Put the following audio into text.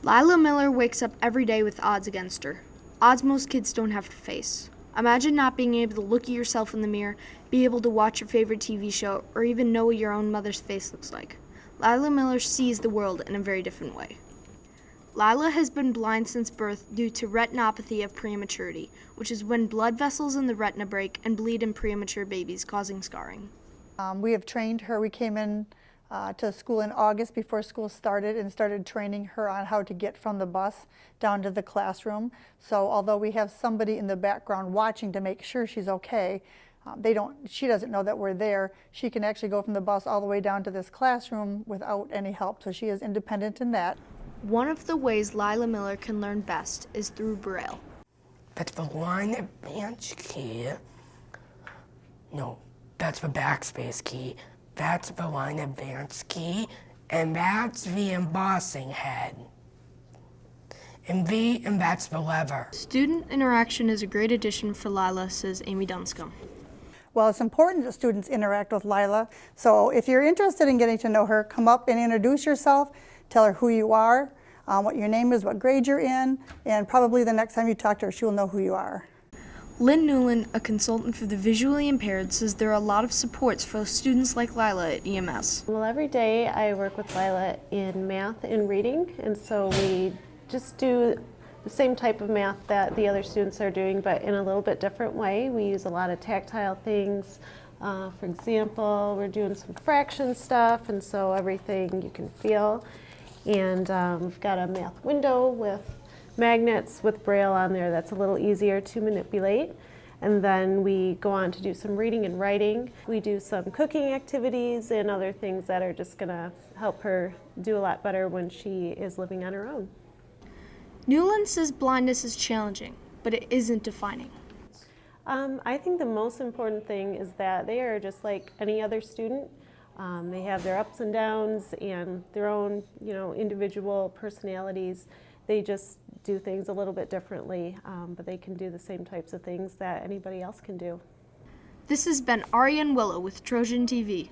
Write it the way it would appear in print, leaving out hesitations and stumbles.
Lila Miller wakes up every day with odds against her. Odds most kids don't have to face. Imagine not being able to look at yourself in the mirror, be able to watch your favorite TV show, or even know what your own mother's face looks like. Lila Miller sees the world in a very different way. Lila has been blind since birth due to retinopathy of prematurity, which is when blood vessels in the retina break and bleed in premature babies, causing scarring. We have trained her. We came in to school in August before school started and started training her on how to get from the bus down to the classroom. So although we have somebody in the background watching to make sure she's okay, she doesn't know that we're there. She can actually go from the bus all the way down to this classroom without any help. So she is independent in that. One of the ways Lila Miller can learn best is through Braille. That's the line advance key. No, that's the backspace key. That's the line advance key, and that's the embossing head. And that's the lever. Student interaction is a great addition for Lila, says Amy Dunscombe. Well, it's important that students interact with Lila. So if you're interested in getting to know her, come up and introduce yourself, tell her who you are, what your name is, what grade you're in, and probably the next time you talk to her, she'll know who you are. Lynn Newland, a consultant for the visually impaired, says there are a lot of supports for students like Lila at EMS. Well, every day I work with Lila in math and reading, and so we just do the same type of math that the other students are doing, but in a little bit different way. We use a lot of tactile things. For example, we're doing some fraction stuff, and so everything you can feel. And we've got a math window with magnets with Braille on there that's a little easier to manipulate. And then we go on to do some reading and writing. We do some cooking activities and other things that are just going to help her do a lot better when she is living on her own. Newland says blindness is challenging, but it isn't defining. I think the most important thing is that they are just like any other student. They have their ups and downs and their own, individual personalities. They just do things a little bit differently, but they can do the same types of things that anybody else can do. This has been Ariane Willow with Trojan TV.